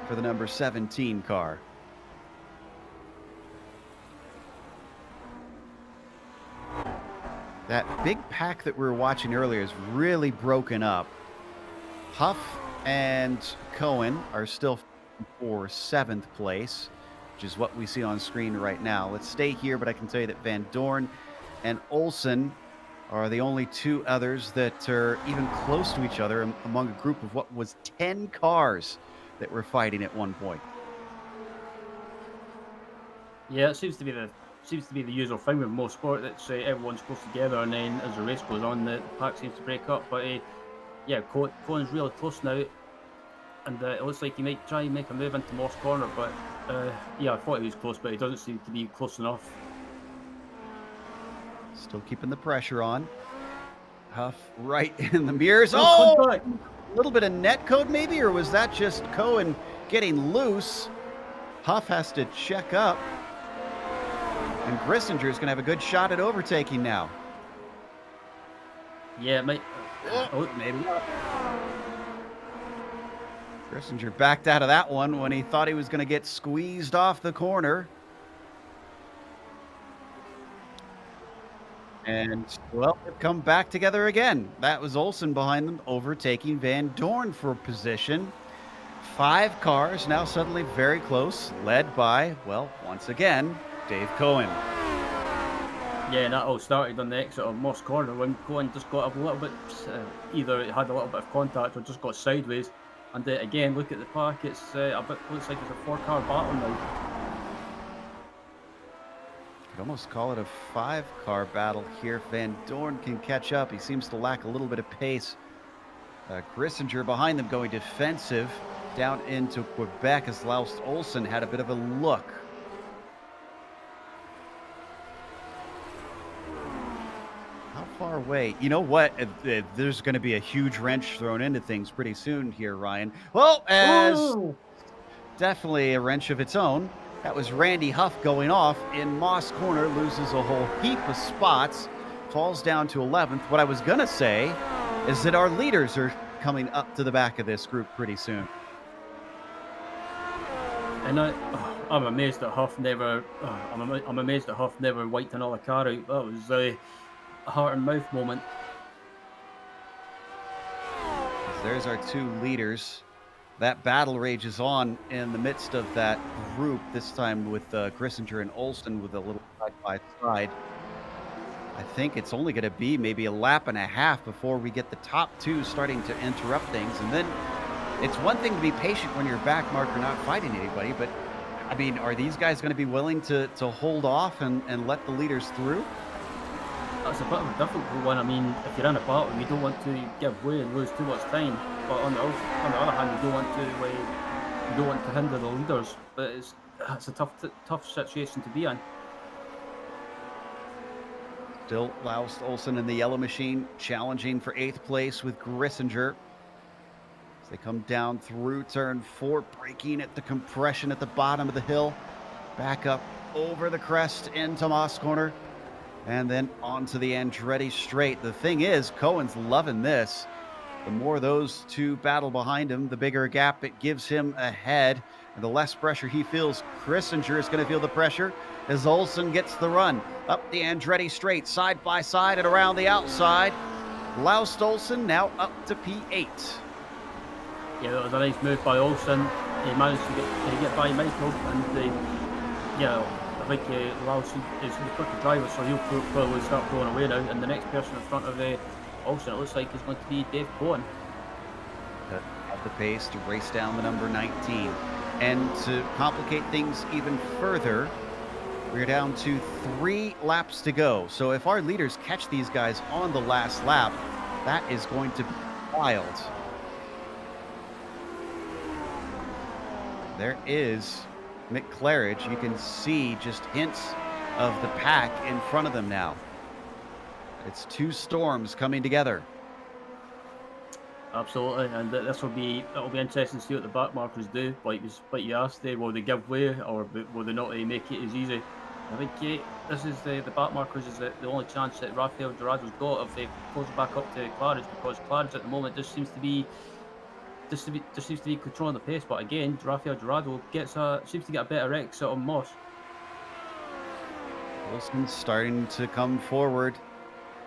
for the number 17 car. That big pack that we were watching earlier is really broken up. Huff and Cohen are still for 7th place, which is what we see on screen right now. Let's stay here, but I can tell you that Van Dorn and Olsen are the only 2 others that are even close to each other among a group of what was 10 cars that were fighting at one point. Yeah, it seems to be the usual thing with Motorsport. That's everyone's close together, and then as the race goes on, the pack seems to break up. But Colin's really close now, and it looks like he might try and make a move into Moss Corner. But I thought he was close, but he doesn't seem to be close enough. Still keeping the pressure on. Huff right in the mirrors. Oh, a little bit of net code maybe, or was that just Cohen getting loose? Huff has to check up. And Grissinger is going to have a good shot at overtaking now. Yeah, it might. Maybe. Grissinger backed out of that one when he thought he was going to get squeezed off the corner. And, well, they've come back together again. That was Olsen behind them, overtaking Van Dorn for position. 5 cars now suddenly very close, led by, well, once again, Dave Cohen. Yeah, and that all started on the exit of Moss Corner when Colin just got a little bit, either it had a little bit of contact or just got sideways. And again, look at the pack, it's a bit, looks like it's a 4-car battle now. Could almost call it a 5-car battle here. Van Dorn can catch up. He seems to lack a little bit of pace. Grissinger behind them going defensive down into Quebec as Laust Olsen had a bit of a look. How far away? You know what? There's going to be a huge wrench thrown into things pretty soon here, Ryan. Well, as definitely a wrench of its own. That was Randy Huff going off in Moss Corner, loses a whole heap of spots, falls down to 11th. What I was going to say is that our leaders are coming up to the back of this group pretty soon. And I'm amazed that Huff never. I'm amazed that Huff never wiped another car out. That was a heart and mouth moment. There's our 2 leaders. That battle rages on in the midst of that group. This time with Grissinger and Olsen with a little side by side. I think it's only going to be maybe a lap and a half before we get the top 2 starting to interrupt things, and then. It's one thing to be patient when you're back marker not fighting anybody, but I mean, are these guys going to be willing to hold off and let the leaders through? That's a bit of a difficult one. I mean, if you're in a battle, you don't want to give way and lose too much time. But on the other hand, you don't want to hinder the leaders. But it's a tough situation to be in. Still, Laust Olsen in the yellow machine, challenging for 8th place with Grissinger. They come down through turn 4, braking at the compression at the bottom of the hill. Back up over the crest into Moss Corner. And then onto the Andretti straight. The thing is, Cohen's loving this. The more those 2 battle behind him, the bigger a gap it gives him ahead. And the less pressure he feels. Grissinger is going to feel the pressure as Olsen gets the run. Up the Andretti straight, side by side and around the outside. Laust Olsen now up to P8. Yeah, that was a nice move by Olsen. He managed to get by Michael, and I think Laust is a quicker driver, so he'll probably start going away now. And the next person in front of Olsen, it looks like, is going to be Dave Cohen. At the pace to race down the number 19. And to complicate things even further, we're down to 3 laps to go. So if our leaders catch these guys on the last lap, that is going to be wild. There is Mick Claridge. You can see just hints of the pack in front of them now. It's 2 storms coming together. Absolutely, and it'll be interesting to see what the back markers do. Like you asked there, will they give way or will they not make it as easy? I think this is the back markers is the only chance that Rafael Dorado's got if they close back up to Claridge, because Claridge at the moment just seems to be controlling the pace. But again, Rafael Dorado seems to get a better exit on Moss. Wilson's starting to come forward.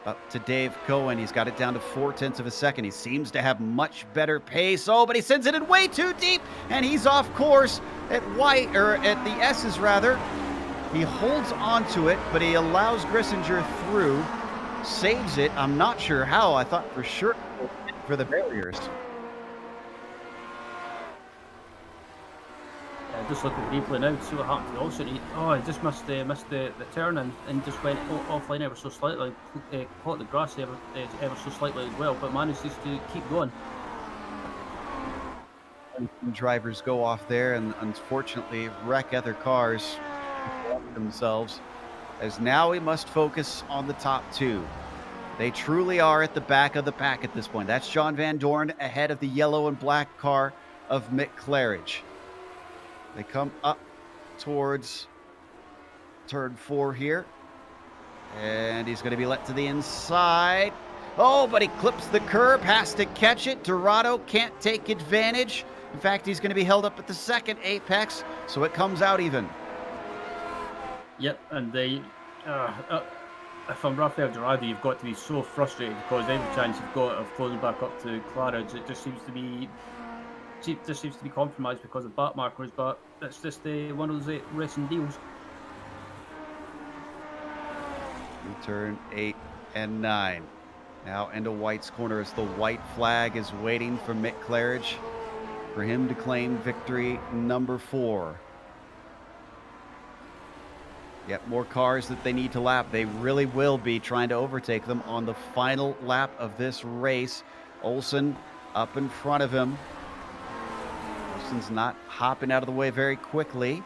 Up to Dave Cohen. He's got it down to 0.4 of a second. He seems to have much better pace. Oh, but he sends it in way too deep, and he's off course at the S's rather. He holds onto it, but he allows Grissinger through, saves it. I'm not sure how. I thought for sure for the barriers. Just look at the replay now to see what happened to Olsen. He just missed the turn and just went offline ever so slightly. Caught the grass ever so slightly as well, but manages to keep going. And drivers go off there and unfortunately wreck other cars themselves, as now we must focus on the top 2. They truly are at the back of the pack at this point. That's John Van Dorn ahead of the yellow and black car of Mick Claridge. They come up towards turn 4 here. And he's going to be let to the inside. Oh, but he clips the curb, has to catch it. Dorado can't take advantage. In fact, he's going to be held up at the second apex, so it comes out even. Yep, and if I'm Rafael Dorado, you've got to be so frustrated because every chance you've got of closing back up to Claridge, it just seems to be compromised because of back markers. But it's just one of those racing deals. Turn 8 and 9. Now into White's corner as the white flag is waiting for Mick Claridge for him to claim victory number 4. Yet more cars that they need to lap. They really will be trying to overtake them on the final lap of this race. Olsen up in front of him. Olsen's not hopping out of the way very quickly.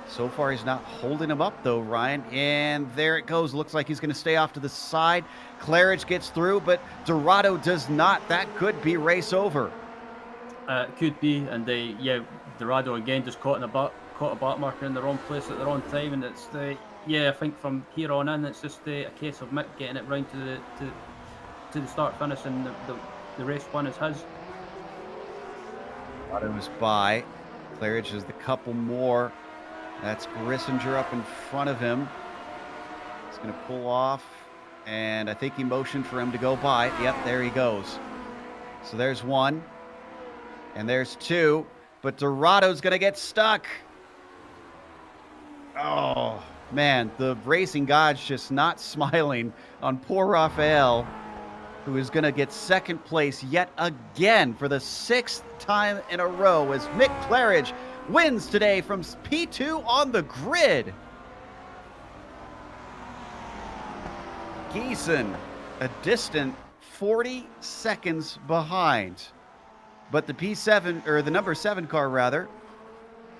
So far, he's not holding him up, though, Ryan. And there it goes. Looks like he's going to stay off to the side. Claridge gets through, but Dorado does not. That could be race over. Could be. And Dorado again just caught a back marker in the wrong place at the wrong time. And it's I think from here on in, it's just a case of Mick getting it round to the start finish, and the race one is his. Dorado's by. Claridge has the couple more. That's Grissinger up in front of him. He's going to pull off, and I think he motioned for him to go by. Yep, there he goes. So there's 1, and there's 2, but Dorado's going to get stuck. Oh, man, the racing god's just not smiling on poor Rafael, who is going to get second place yet again for the 6th time in a row as Mick Claridge wins today from P2 on the grid. Giesen, a distant 40 seconds behind. But the P7, or the number 7 car rather,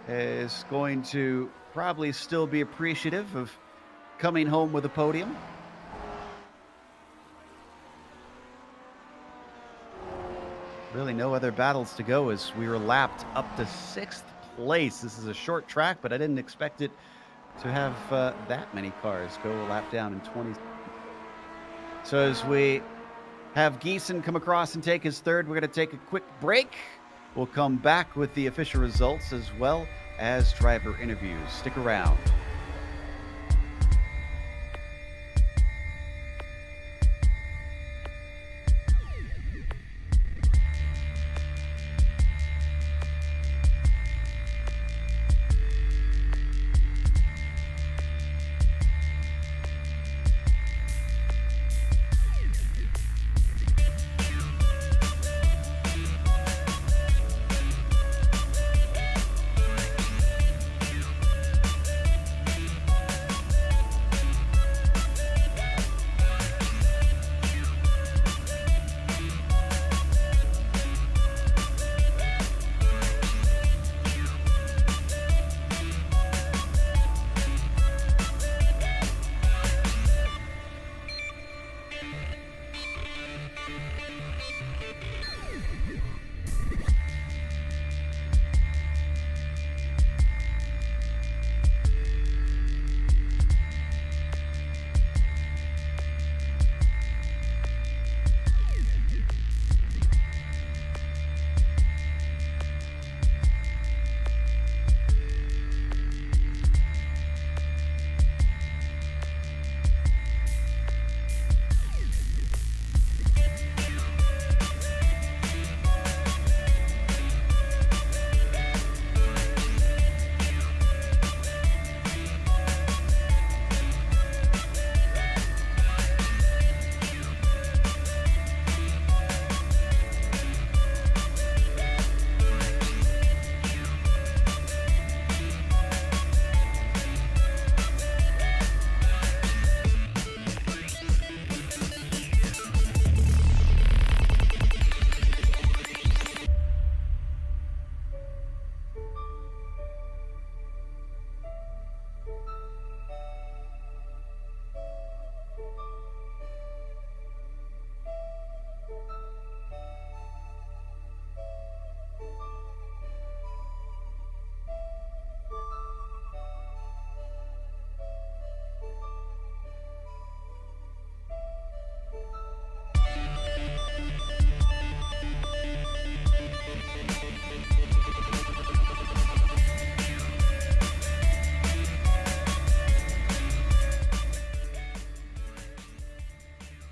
is going to probably still be appreciative of coming home with a podium. Really no other battles to go as we were lapped up to 6th place. This is a short track, but I didn't expect it to have that many cars go a lap down in 20. So as we have Giesen come across and take his 3rd, we're going to take a quick break. We'll come back with the official results as well as driver interviews. Stick around.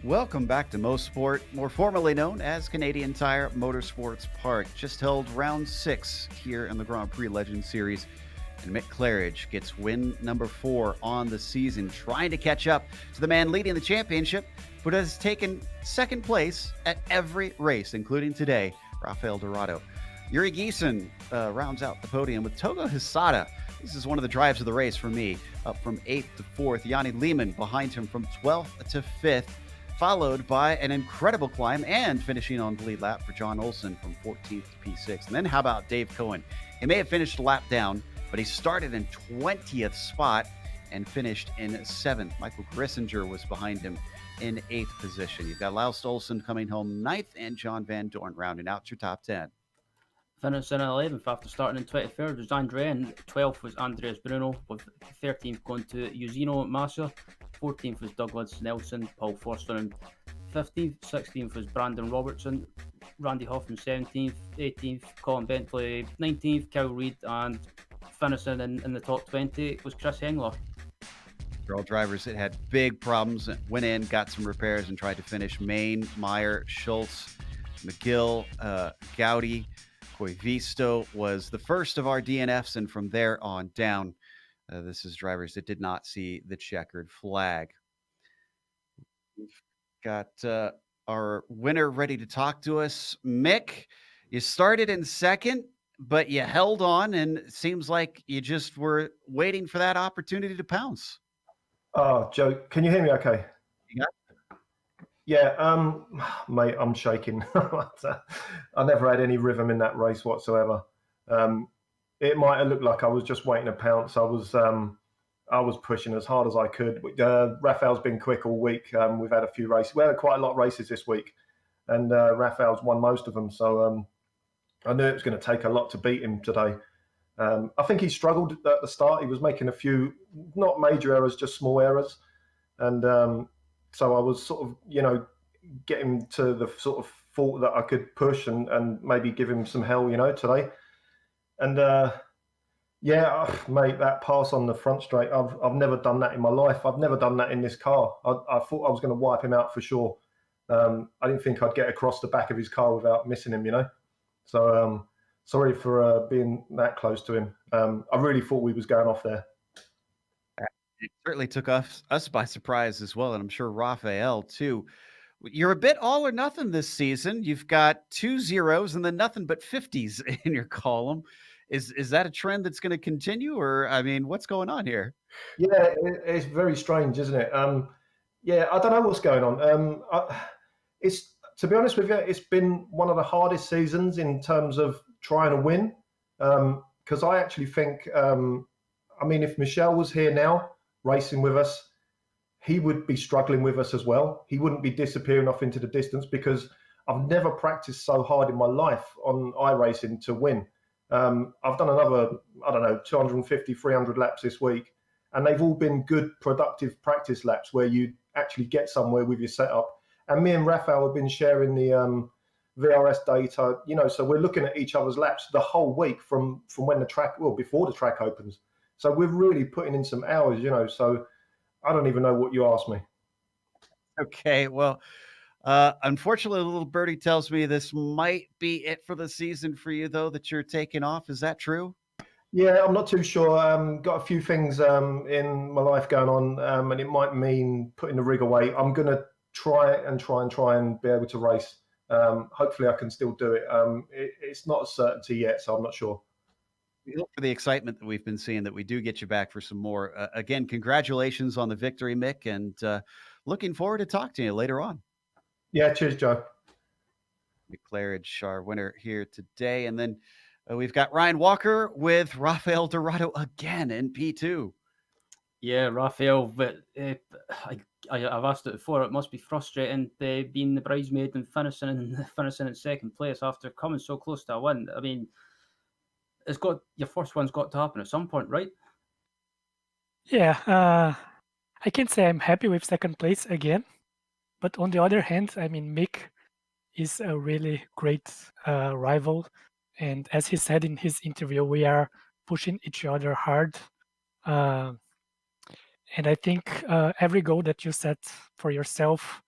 Welcome back to Mosport, more formally known as Canadian Tire Motorsports Park. Just held round 6 here in the Grand Prix Legends Series, and Mick Claridge gets win number 4 on the season, trying to catch up to the man leading the championship, but has taken second place at every race, including today, Rafael Dorado. Yuri Giesen rounds out the podium with Togo Hisada. This is one of the drives of the race for me, up from 8th to 4th. Yanni Lehman behind him from 12th to 5th. Followed by an incredible climb and finishing on the lead lap for John Olsen from 14th to P6. And then how about Dave Cohen? He may have finished a lap down, but he started in 20th spot and finished in 7th. Michael Grissinger was behind him in 8th position. You've got Laus Olsen coming home 9th and John Van Dorn rounding out your top 10. Finishing in 11th after starting in 23rd was Andrea, and 12th was Andreas Bruno, with 13th going to Eusino Massa. 14th was Douglas Nelson, Paul Forster in 15th. 16th was Brandon Robertson, Randy Hoffman 17th. 18th, Colin Bentley 19th, Kyle Reid, and finishing in the top 20 was Chris Hengler. They're all drivers that had big problems, went in, got some repairs, and tried to finish. Main, Meyer, Schultz, McGill, Gowdy, Coivisto was the first of our DNFs, and from there on down, this is drivers that did not see the checkered flag. We've got our winner ready to talk to us. Mick, you started in second, but you held on, and it seems like you just were waiting for that opportunity to pounce. Oh, Joe, can you hear me okay? Yeah. Yeah, mate, I'm shaking. I never had any rhythm in that race whatsoever. It might have looked like I was just waiting to pounce. I was pushing as hard as I could. Raphael's been quick all week. We've had a few races. We had quite a lot of races this week, and Raphael's won most of them. So I knew it was going to take a lot to beat him today. I think he struggled at the start. He was making a few, not major errors, just small errors. And so I was sort of, getting to the sort of thought that I could push and maybe give him some hell, today. And mate, that pass on the front straight, I've never done that in my life. I've never done that in this car. I thought I was going to wipe him out for sure. I didn't think I'd get across the back of his car without missing him, So sorry for being that close to him. I really thought we was going off there. It certainly took us by surprise as well, and I'm sure Raphael too. You're a bit all or nothing this season. You've got 2 zeros and then nothing but 50s in your column. Is that a trend that's going to continue, or what's going on here? Yeah, it's very strange, isn't it? I don't know what's going on. It's, to be honest with you, it's been one of the hardest seasons in terms of trying to win. Because I actually think, if Michel was here now racing with us, he would be struggling with us as well. He wouldn't be disappearing off into the distance, because I've never practiced so hard in my life on iRacing to win. I've done another, 250, 300 laps this week, and they've all been good, productive practice laps where you actually get somewhere with your setup. And me and Raphael have been sharing the VRS data, so we're looking at each other's laps the whole week from when before the track opens. So we're really putting in some hours, so I don't even know what you asked me. Okay, well, unfortunately, the little birdie tells me this might be it for the season for you, though, that you're taking off. Is that true? Yeah, I'm not too sure. Got a few things in my life going on, and it might mean putting the rig away. I'm going to try and be able to race. Hopefully, I can still do it. It's not a certainty yet, so I'm not sure. We hope for the excitement that we've been seeing that we do get you back for some more. Again, congratulations on the victory, Mick, and looking forward to talking to you later on. Yeah, cheers, Joe. Mick Claridge, our winner here today. And then we've got Ryan Walker with Rafael Dorado again in P2. Yeah, Raphael, but I've asked it before. It must be frustrating being the bridesmaid and finishing in second place after coming so close to a win. Your first one's got to happen at some point, right? Yeah, I can say I'm happy with second place again. But on the other hand, Mick is a really great rival. And as he said in his interview, we are pushing each other hard. And I think every goal that you set for yourself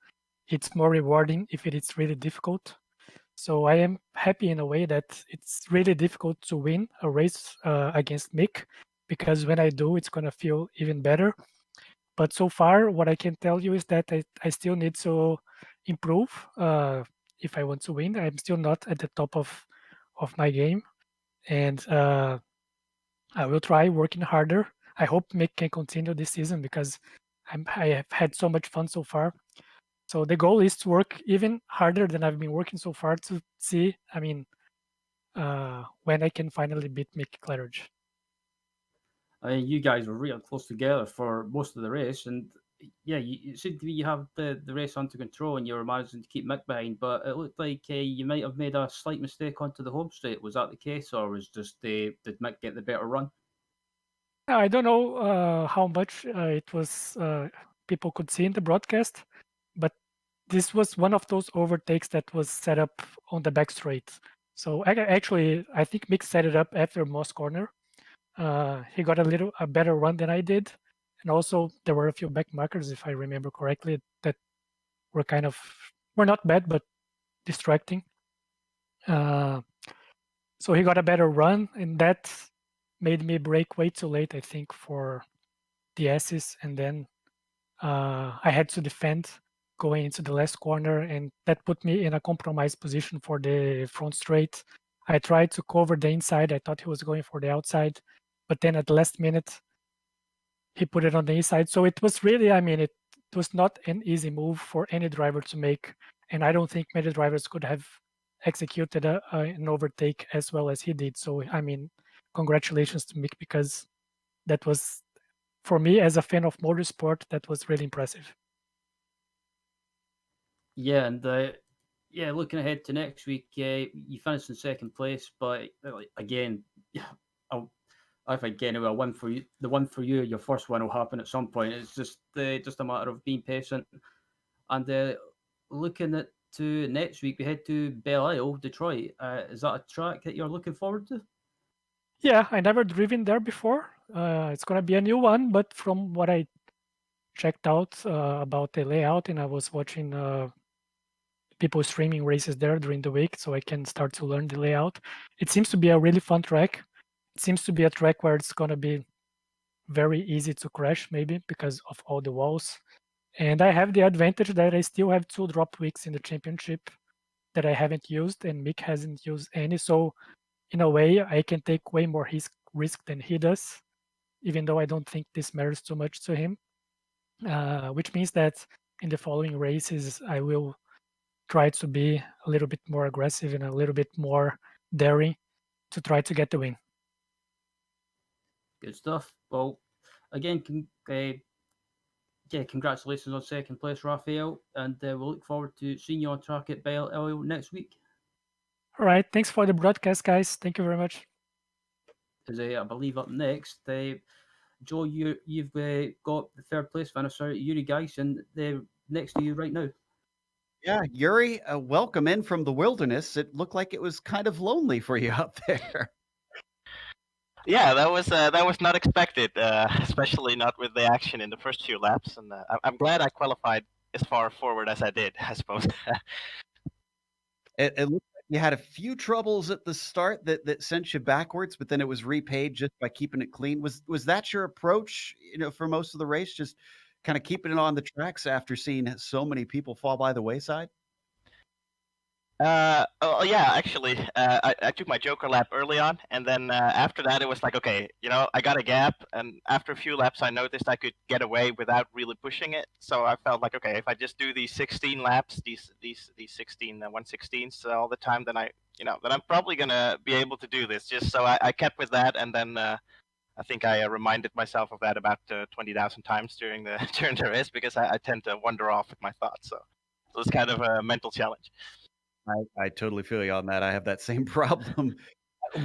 it's more rewarding if it is really difficult. So I am happy in a way that it's really difficult to win a race against Mick, because when I do, it's gonna feel even better. But so far, what I can tell you is that I still need to improve if I want to win. I'm still not at the top of my game, and I will try working harder. I hope Mick can continue this season because I have had so much fun so far. So the goal is to work even harder than I've been working so far to see, when I can finally beat Mick Claridge. I mean, you guys were real close together for most of the race, and yeah, it seemed to be you have the race under control and you were managing to keep Mick behind, but it looked like you might have made a slight mistake onto the home straight. Was that the case, or was just did Mick get the better run? I don't know how much it was people could see in the broadcast, but this was one of those overtakes that was set up on the back straight. So I think Mick set it up after Moss corner. He got a better run than I did, and also there were a few back markers, if I remember correctly, that were not bad but distracting. So he got a better run, and that made me brake way too late, I think, for the S's, and then I had to defend going into the last corner, and that put me in a compromised position for the front straight. I tried to cover the inside. I thought he was going for the outside, but then at the last minute, he put it on the inside. So it was really, it was not an easy move for any driver to make, and I don't think many drivers could have executed an overtake as well as he did. So, congratulations to Mick, because that was, for me as a fan of motorsport, that was really impressive. Yeah, and looking ahead to next week, you finished in second place, but again, I think anyway, a win for you. The one for you, your first one will happen at some point. It's just a matter of being patient. And looking at to next week, we head to Belle Isle, Detroit. Is that a track that you're looking forward to? Yeah, I never driven there before. It's gonna be a new one, but from what I checked out about the layout, and I was watching people streaming races there during the week, so I can start to learn the layout. It seems to be a really fun track. It seems to be a track where it's gonna be very easy to crash, maybe because of all the walls. And I have the advantage that I still have 2 drop weeks in the championship that I haven't used, and Mick hasn't used any. So in a way, I can take way more risk than he does, even though I don't think this matters too much to him. Which means that in the following races, I will try to be a little bit more aggressive and a little bit more daring to try to get the win. Good stuff. Well, again, congratulations on second place, Raphael, and we'll look forward to seeing you on track at Belle Isle next week. All right, thanks for the broadcast, guys. Thank you very much. As I believe up next, Joe, you've got the third place finisher, Yuri Geisen, next to you right now. Yeah, Yuri, welcome in from the wilderness. It looked like it was kind of lonely for you up there. Yeah, that was not expected, especially not with the action in the first few laps. And I'm glad I qualified as far forward as I did, I suppose. It looked like you had a few troubles at the start that sent you backwards, but then it was repaid just by keeping it clean. Was that your approach, for most of the race, just kind of keeping it on the tracks after seeing so many people fall by the wayside? Oh yeah, actually, I took my Joker lap early on, and then after that it was like, okay, I got a gap, and after a few laps I noticed I could get away without really pushing it. So I felt like, okay, if I just do these 16 laps, these 16 116s all the time, then I'm probably gonna be able to do this. Just so I kept with that, and then I think I reminded myself of that about 20,000 times during the race, because I tend to wander off with my thoughts. So it was kind of a mental challenge. I totally feel you on that. I have that same problem.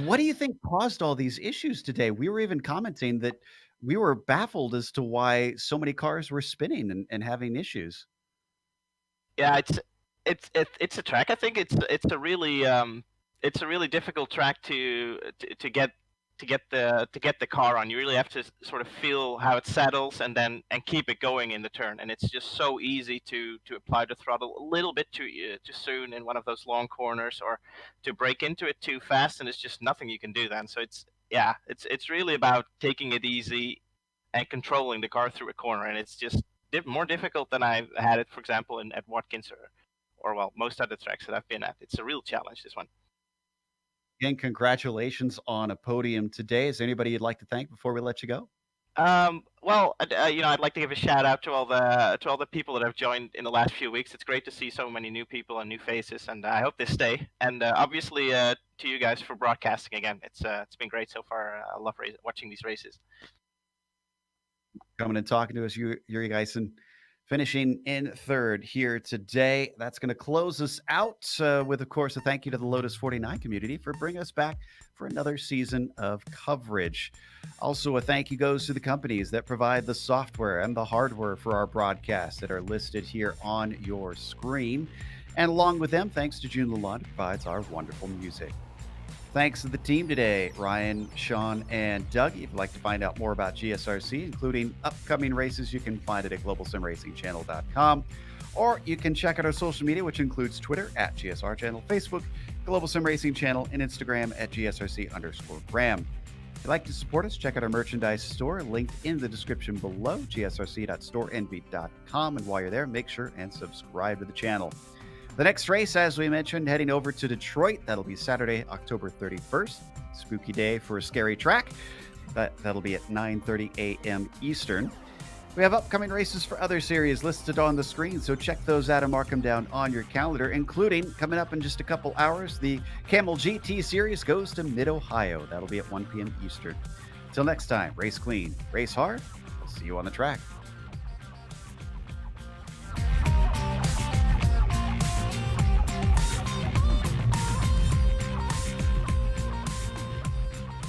What do you think caused all these issues today? We were even commenting that we were baffled as to why so many cars were spinning and having issues. Yeah, it's a track. I think it's a really difficult track to to get the car on. You really have to sort of feel how it settles and keep it going in the turn. And it's just so easy to apply the throttle a little bit too soon in one of those long corners, or to break into it too fast, and it's just nothing you can do then. So it's really about taking it easy and controlling the car through a corner, and it's just more difficult than I've had it, for example, at Watkins or well, most other tracks that I've been at. It's a real challenge, this one. Again, congratulations on a podium today. Is there anybody you'd like to thank before we let you go? Well, I'd like to give a shout out to all the people that have joined in the last few weeks. It's great to see so many new people and new faces, and I hope they stay. And obviously, to you guys for broadcasting again. It's been great so far. I love watching these races. Coming and talking to us, Yuri Geisen, finishing in third here today. That's going to close us out with, of course, a thank you to the Lotus 49 community for bringing us back for another season of coverage. Also, a thank you goes to the companies that provide the software and the hardware for our broadcasts that are listed here on your screen. And along with them, thanks to June Lalonde, who provides our wonderful music. Thanks to the team today, Ryan, Sean, and Doug. If you'd like to find out more about GSRC, including upcoming races, you can find it at globalsimracingchannel.com. Or you can check out our social media, which includes Twitter at GSR Channel, Facebook, Global Sim Racing Channel, and Instagram at GSRC_Graham. If you'd like to support us, check out our merchandise store, linked in the description below, gsrc.storenvy.com. And while you're there, make sure and subscribe to the channel. The next race, as we mentioned, heading over to Detroit. That'll be Saturday, October 31st. Spooky day for a scary track. That'll be at 9:30 a.m. Eastern. We have upcoming races for other series listed on the screen, so check those out and mark them down on your calendar, including, coming up in just a couple hours, the Camel GT Series goes to Mid-Ohio. That'll be at 1 p.m. Eastern. Till next time, race clean, race hard. We'll see you on the track.